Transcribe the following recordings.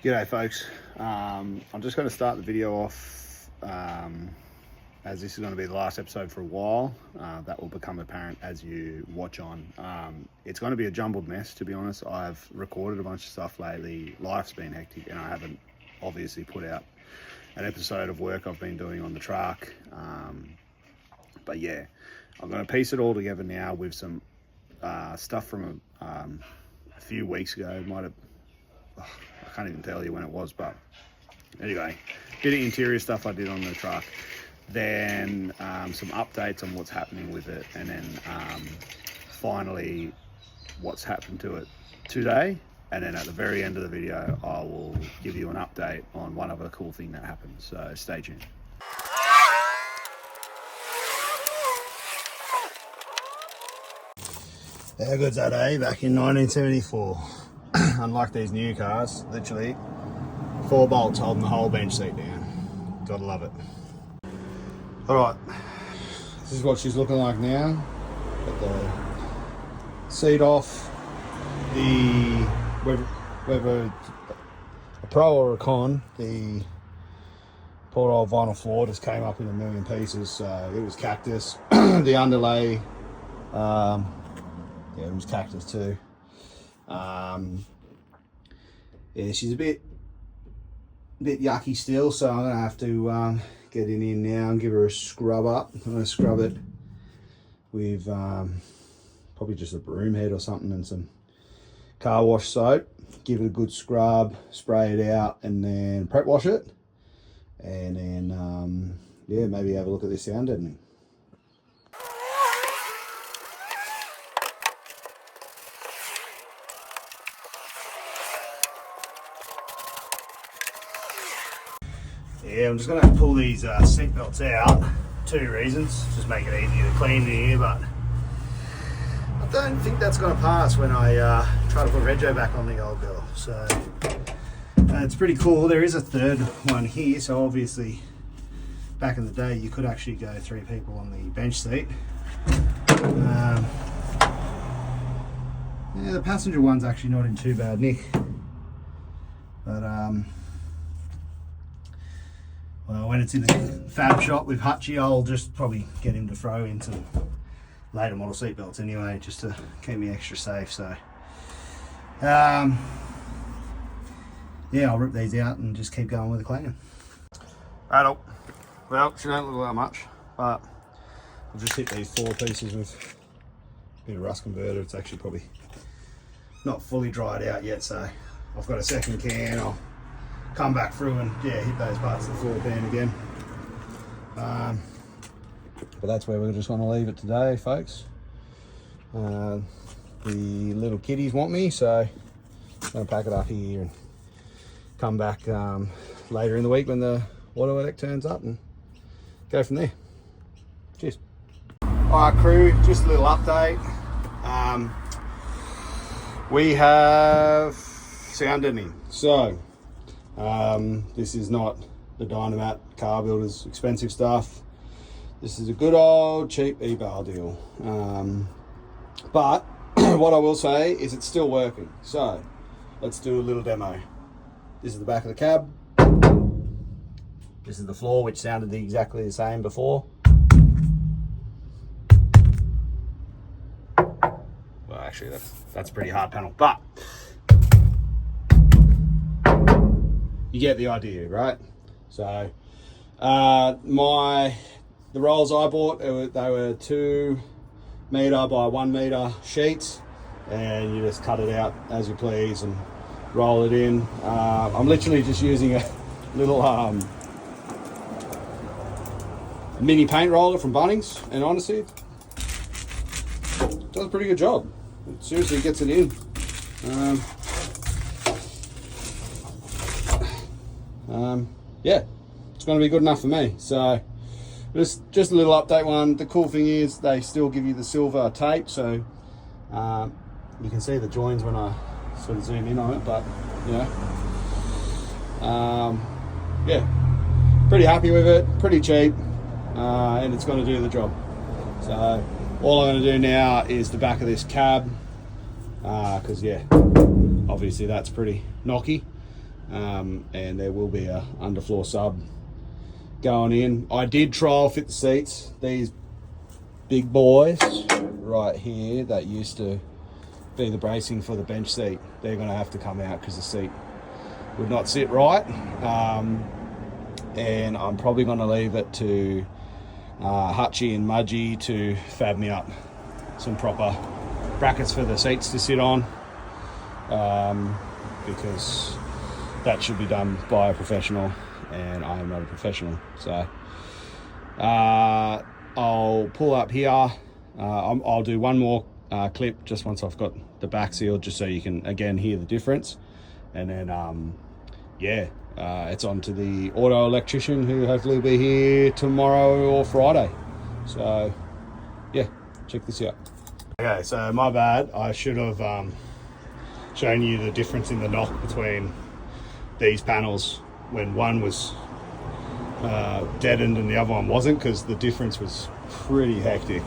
G'day folks, I'm just going to start the video off as this is going to be the last episode for a while. That will become apparent as you watch on. It's going to be a jumbled mess, to be honest. I've recorded a bunch of stuff lately. Life's been hectic and I haven't obviously put out an episode of work I've been doing on the truck. But yeah, I'm going to piece it all together now with some stuff from a few weeks ago. I can't even tell you when it was, but anyway, bit of interior stuff I did on the truck, then some updates on what's happening with it, and then finally what's happened to it today. And then at the very end of the video, I will give you an update on one other cool thing that happened. So stay tuned. How good's that, eh? Back in 1974. Unlike these new cars, literally 4 bolts holding the whole bench seat down. Gotta love it. Alright, this is what she's looking like now. Got the seat off, whether a pro or a con, the poor old vinyl floor just came up in a million pieces, so it was cactus. The underlay, yeah, it was cactus too. Yeah, she's a bit yucky still, so I'm gonna have to get in here now and give her a scrub up. I'm gonna scrub it with probably just a broom head or something and some car wash soap. Give it a good scrub, spray it out, and then prep wash it, and then yeah, maybe have a look at this sound deadening. Yeah, I'm just going to pull these seat belts out. 2 reasons. Just make it easier to clean in here, but I don't think that's going to pass when I try to put Rego back on the old girl. So it's pretty cool. There is a third one here, so obviously back in the day you could actually go 3 people on the bench seat. Yeah, the passenger one's actually not in too bad nick, but well, when it's in the fab shop with Hutchie, I'll just probably get him to throw in some later model seat belts anyway, just to keep me extra safe. So yeah, I'll rip these out and just keep going with the cleaning. Right, well, she don't look that much, but I'll just hit these 4 pieces with a bit of rust converter. It's actually probably not fully dried out yet, so I've got a second can. I'll come back through and yeah, hit those parts of the floor pan again. But that's where we're just going to leave it today, folks. The little kiddies want me, so I'm going to pack it up here and come back later in the week when the auto deck turns up and go from there. Cheers. Alright crew, just a little update. We have sound deadening. So this is not the Dynamat car builders expensive stuff. This is a good old cheap eBay deal. But what I will say is it's still working. So let's do a little demo. This is the back of the cab. This is the floor, which sounded exactly the same before. Well, actually that's a pretty hard panel, but you get the idea, right? So the rolls I bought, they were 2 metre by 1 metre sheets, and you just cut it out as you please and roll it in. I'm literally just using a little mini paint roller from Bunnings, and honestly it does a pretty good job. It seriously gets it in. Yeah, it's going to be good enough for me. So just a little update one. The cool thing is they still give you the silver tape, so you can see the joins when I sort of zoom in on it, but you know, yeah, pretty happy with it, pretty cheap, and it's going to do the job. So all I'm going to do now is the back of this cab, because yeah, obviously that's pretty knocky. and there will be a underfloor sub going in. I did trial fit the seats. These big boys right here that used to be the bracing for the bench seat, they're going to have to come out because the seat would not sit right. And I'm probably going to leave it to Hutchie and Mudgy to fab me up some proper brackets for the seats to sit on, because that should be done by a professional, and I am not a professional. So I'll pull up here. I'll do one more clip just once I've got the back sealed, just so you can again hear the difference. And then it's on to the auto electrician, who hopefully will be here tomorrow or Friday. So yeah, check this out. Okay, so my bad, I should have shown you the difference in the knock between these panels when one was deadened and the other one wasn't, because the difference was pretty hectic.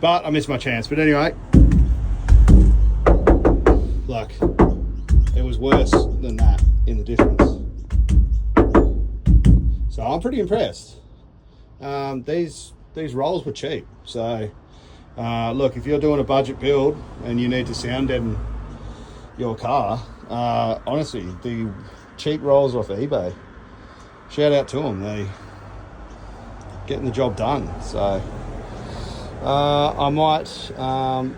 But I missed my chance. But anyway, like, it was worse than that in the difference. So I'm pretty impressed. These rolls were cheap. So look, if you're doing a budget build and you need to sound deaden your car, honestly, the cheap rolls off eBay, shout out to them. They getting the job done. So I might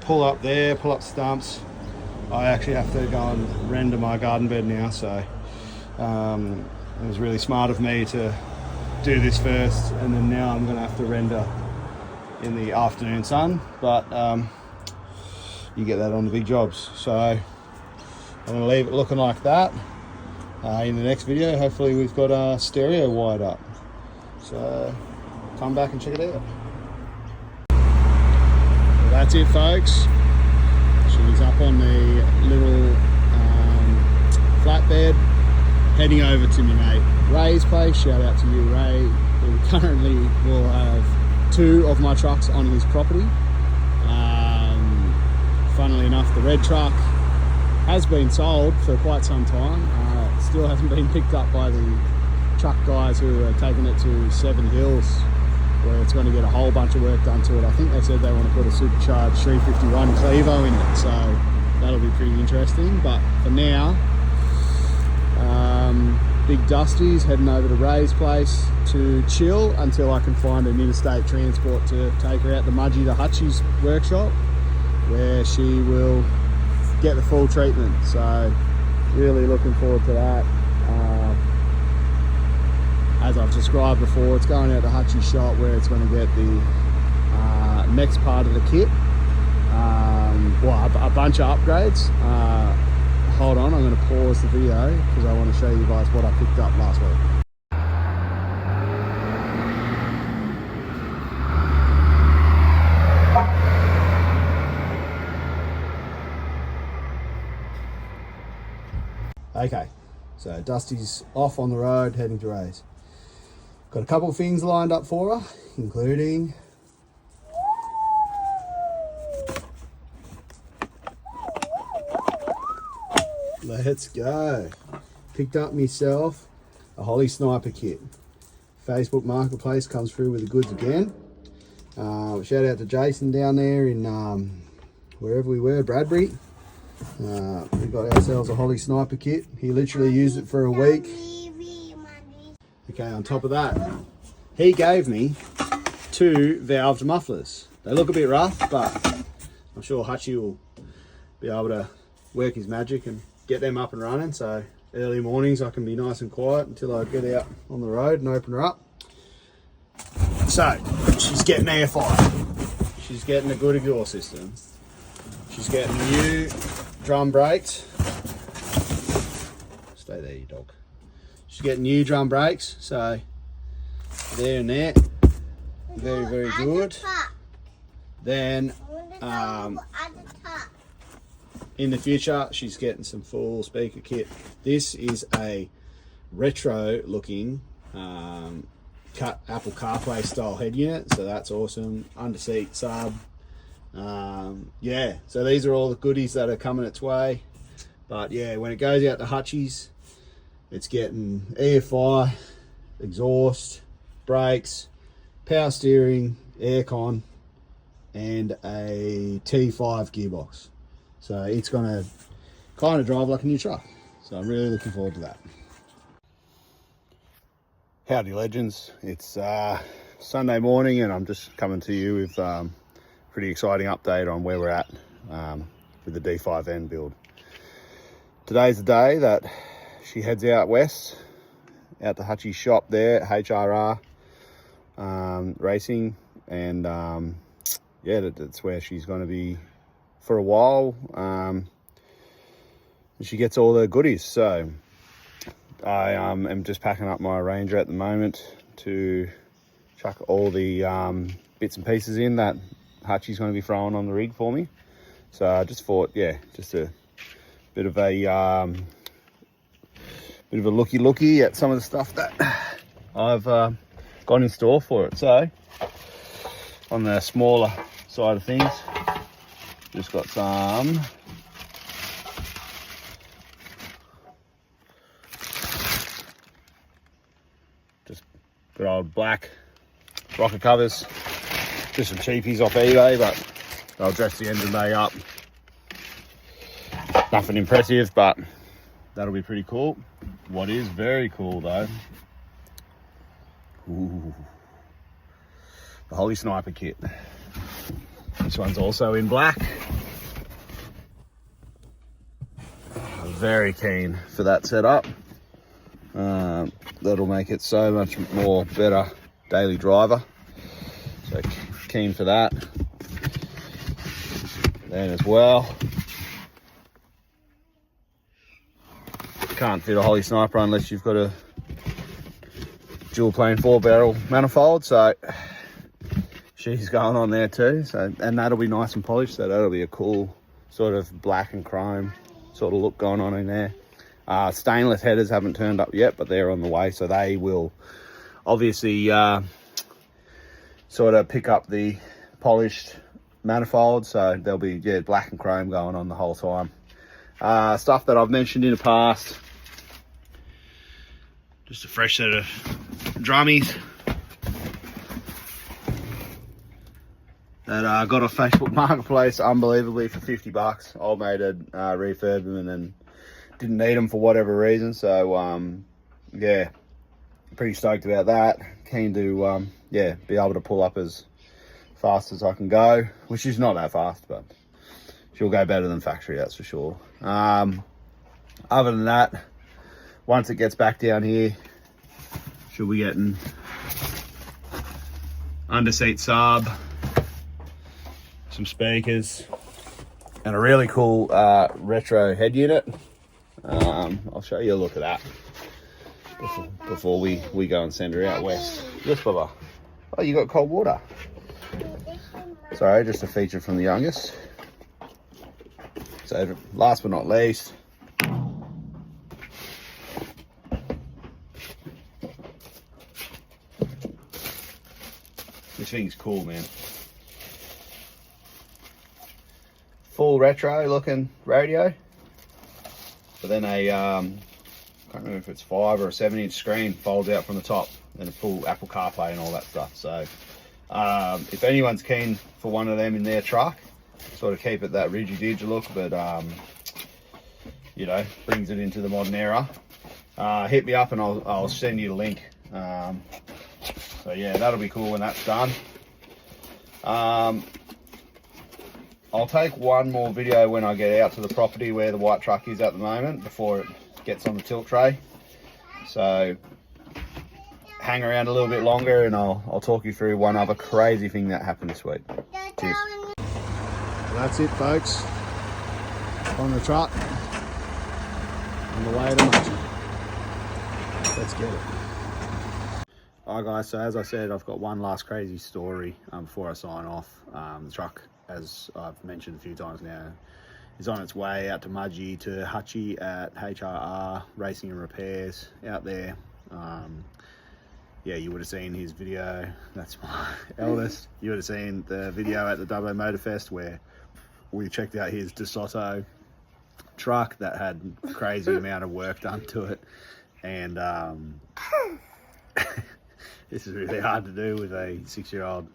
pull up stumps. I actually have to go and render my garden bed now, so it was really smart of me to do this first, and then now I'm going to have to render in the afternoon sun, but you get that on the big jobs. So I'm going to leave it looking like that. In the next video, hopefully we've got a stereo wired up, so come back and check it out. Well, that's it, folks. She's up on the little flatbed, heading over to my mate Ray's place. Shout out to you, Ray, who currently will have 2 of my trucks on his property. Funnily enough, the red truck has been sold for quite some time. Still hasn't been picked up by the truck guys who are taking it to Seven Hills, where it's going to get a whole bunch of work done to it. I think they said they want to put a supercharged 351 Clevo in it, so that'll be pretty interesting. But for now, Big Dusty's heading over to Ray's place to chill until I can find an interstate transport to take her out to Mudgy to Hutchie's workshop, where she will get the full treatment. So really looking forward to that. As I've described before, it's going out to Hutchie's shop, where it's going to get the next part of the kit. A bunch of upgrades. Hold on, I'm going to pause the video because I want to show you guys what I picked up last week. Okay, so Dusty's off on the road heading to Ray's. Got a couple of things lined up for her, including let's go. Picked up myself a Holly Sniper kit. Facebook Marketplace comes through with the goods again. Shout out to Jason down there in wherever we were, Bradbury. We got ourselves a Holly Sniper kit. He literally used it for a week. Okay, on top of that, he gave me 2 valved mufflers. They look a bit rough, but I'm sure Hutchie will be able to work his magic and get them up and running. So early mornings I can be nice and quiet until I get out on the road and open her up. So she's getting air fire. She's getting a good exhaust system. She's getting new drum brakes. Stay there, you dog. She's getting new drum brakes, so there and there. Very, very good. Then in the future, she's getting some full speaker kit. This is a retro looking cut Apple CarPlay style head unit, so that's awesome. Under seat sub. Yeah, so these are all the goodies that are coming its way. But yeah, when it goes out to Hutchies, it's getting EFI, exhaust, brakes, power steering, aircon, and a T5 gearbox. So it's gonna kind of drive like a new truck. So I'm really looking forward to that. Howdy legends, it's Sunday morning and I'm just coming to you with pretty exciting update on where we're at with the D5N build. Today's the day that she heads out west, out to Hutchie's shop there at HRR Racing, and yeah, that's where she's going to be for a while. She gets all the goodies. So I am just packing up my Ranger at the moment to chuck all the bits and pieces in that Hutchie's going to be throwing on the rig for me. So I just thought, yeah, just a bit of a looky at some of the stuff that I've got in store for it. So on the smaller side of things, just got some just good old black rocker covers, just some cheapies off eBay, but they'll dress the engine bay up. Nothing impressive, but that'll be pretty cool. What is very cool though, ooh, the Holy Sniper kit. This one's also in black. I'm very keen for that setup. That'll make it so much more better daily driver. So keen for that. Then as well, can't fit a Holy Sniper unless you've got a dual plane 4-barrel manifold, so she's going on there too. So, and that'll be nice and polished, so that'll be a cool sort of black and chrome sort of look going on in there. Stainless headers haven't turned up yet, but they're on the way, so they will obviously sort of pick up the polished manifold. So there'll be, yeah, black and chrome going on the whole time. Stuff that I've mentioned in the past, just a fresh set of drummies that I got off Facebook Marketplace unbelievably for $50. Old mate had refurbed them and then didn't need them for whatever reason. So yeah, pretty stoked about that. Keen to yeah, be able to pull up as fast as I can go, which is not that fast, but she'll go better than factory, that's for sure. Other than that, once it gets back down here, she'll be getting under-seat sub, some speakers, and a really cool retro head unit. I'll show you a look at that before we go and send her out west. Yes, Bubba. Oh, you got cold water. Sorry, just a feature from the youngest. So last but not least, this thing's cool, man. Full retro looking radio, but then a can't remember if it's 5 or a 7-inch screen folds out from the top, and a full Apple CarPlay and all that stuff. So if anyone's keen for one of them in their truck, sort of keep it that ridgy-didgy look, but you know, brings it into the modern era, hit me up and I'll send you the link. So yeah, that'll be cool when that's done. I'll take one more video when I get out to the property where the white truck is at the moment, before it gets on the tilt tray. So hang around a little bit longer and I'll talk you through one other crazy thing that happened this week. Cheers. Well, that's it, folks. On the truck, on the way to Munchie. Let's get it. Alright guys, so as I said, I've got one last crazy story before I sign off. The truck, as I've mentioned a few times now, is on its way out to Mudgee to Hutchie at HRR Racing and Repairs out there. Yeah, you would have seen his video. That's my eldest. You would have seen the video at the Dubbo Motorfest where we checked out his DeSoto truck that had crazy amount of work done to it, and this is really hard to do with a 6-year-old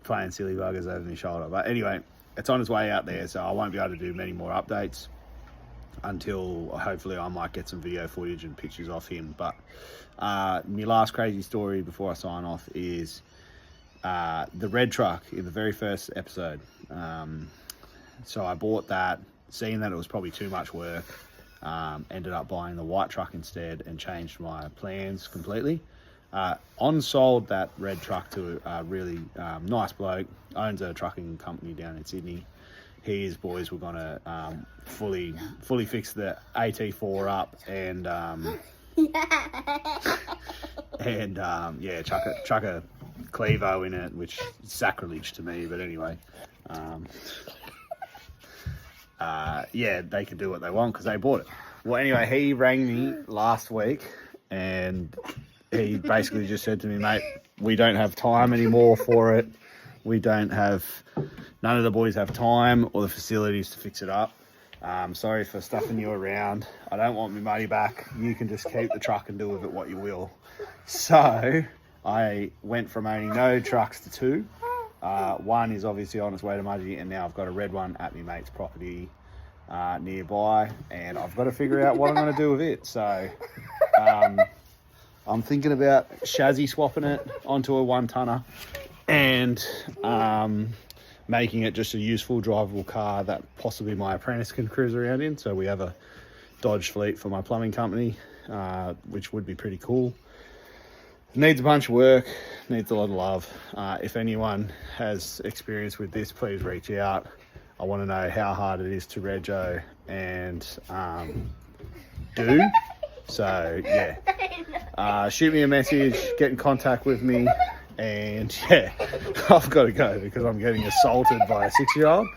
playing silly buggers over my shoulder. But anyway, it's on its way out there, so I won't be able to do many more updates until hopefully I might get some video footage and pictures off him. But my last crazy story before I sign off is the red truck in the very first episode. So I bought that, seeing that it was probably too much work, ended up buying the white truck instead and changed my plans completely. On-sold that red truck to a really nice bloke, owns a trucking company down in Sydney. His boys were gonna fully fix the AT4 up and yeah, chuck a Clevo in it, which is sacrilege to me, but anyway. Yeah, they can do what they want because they bought it. Well, anyway, he rang me last week and he basically just said to me, mate, we don't have time anymore for it. None of the boys have time or the facilities to fix it up. Sorry for stuffing you around. I don't want my money back. You can just keep the truck and do with it what you will. So I went from owning no trucks to 2. One is obviously on its way to Mudgee, and now I've got a red one at my mate's property nearby, and I've got to figure out what I'm going to do with it. So I'm thinking about chassis swapping it onto a 1-tonner and making it just a useful drivable car that possibly my apprentice can cruise around in. So we have a Dodge fleet for my plumbing company, which would be pretty cool. Needs a bunch of work, needs a lot of love. If anyone has experience with this, please reach out. I want to know how hard it is to rego and do. So yeah, shoot me a message, get in contact with me, and yeah, I've got to go because I'm getting assaulted by a 6-year-old.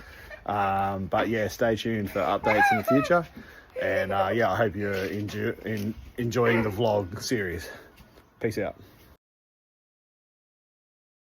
But yeah, stay tuned for updates in the future. And yeah, I hope you're enjoying the vlog series. Peace out.